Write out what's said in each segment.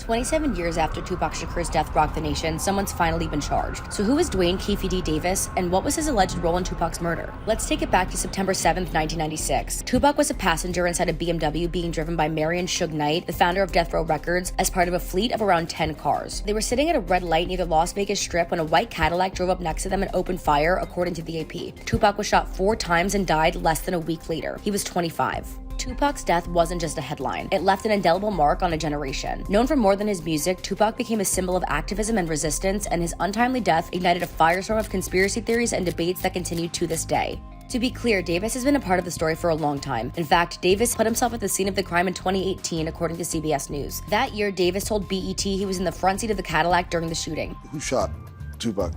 27 years after Tupac Shakur's death rocked the nation, someone's finally been charged. So who is Dwayne Keefe D. Davis, and what was his alleged role in Tupac's murder? Let's take it back to September 7th, 1996. Tupac was a passenger inside a BMW being driven by Marion Suge Knight, the founder of Death Row Records, as part of a fleet of around 10 cars. They were sitting at a red light near the Las Vegas Strip when a white Cadillac drove up next to them and opened fire, according to the AP. Tupac was shot 4 times and died less than a week later. He was 25. Tupac's death wasn't just a headline. It left an indelible mark on a generation. Known for more than his music, Tupac became a symbol of activism and resistance, and his untimely death ignited a firestorm of conspiracy theories and debates that continue to this day. To be clear, Davis has been a part of the story for a long time. In fact, Davis put himself at the scene of the crime in 2018, according to CBS News. That year, Davis told BET he was in the front seat of the Cadillac during the shooting. Who shot Tupac?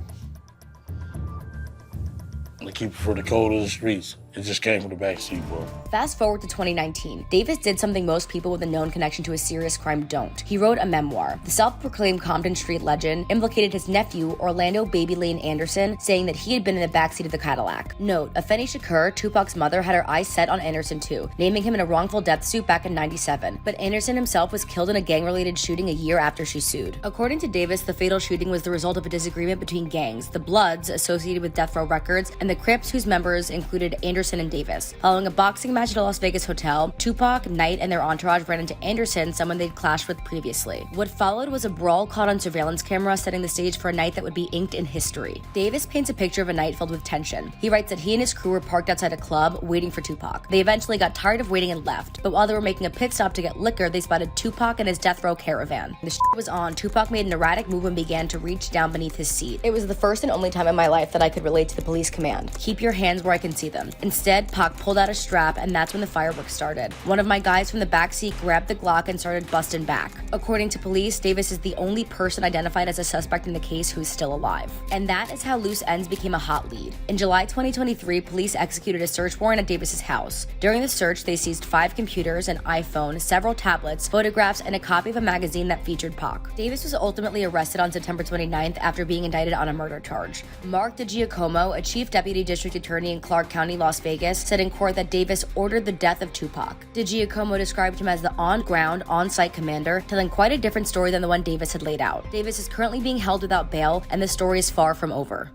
To keep it for the code of the streets. It just came from the backseat, bro. Fast forward to 2019. Davis did something most people with a known connection to a serious crime don't. He wrote a memoir. The self-proclaimed Compton Street legend implicated his nephew, Orlando Baby Lane Anderson, saying that he had been in the backseat of the Cadillac. Note, Afeni Shakur, Tupac's mother, had her eyes set on Anderson too, naming him in a wrongful death suit back in '97. But Anderson himself was killed in a gang-related shooting a year after she sued. According to Davis, the fatal shooting was the result of a disagreement between gangs, the Bloods, associated with Death Row Records, and the Crips, whose members included Anderson and Davis. Following a boxing match at a Las Vegas hotel, Tupac, Knight, and their entourage ran into Anderson, someone they'd clashed with previously. What followed was a brawl caught on surveillance camera, setting the stage for a night that would be inked in history. Davis paints a picture of a night filled with tension. He writes that he and his crew were parked outside a club, waiting for Tupac. They eventually got tired of waiting and left, but while they were making a pit stop to get liquor, they spotted Tupac and his Death Row caravan. The shit was on. Tupac made an erratic move and began to reach down beneath his seat. It was the first and only time in my life that I could relate to the police command. Keep your hands where I can see them. Instead, Pac pulled out a strap, and that's when the fireworks started. One of my guys from the backseat grabbed the Glock and started busting back. According to police, Davis is the only person identified as a suspect in the case who's still alive. And that is how loose ends became a hot lead. In July 2023, police executed a search warrant at Davis's house. During the search, they seized 5 computers, an iPhone, several tablets, photographs, and a copy of a magazine that featured Pac. Davis was ultimately arrested on September 29th after being indicted on a murder charge. Mark DiGiacomo, a chief deputy district attorney in Clark County, Las Vegas, said in court that Davis ordered the death of Tupac. DiGiacomo described him as the on-ground, on-site commander, telling quite a different story than the one Davis had laid out. Davis is currently being held without bail, and the story is far from over.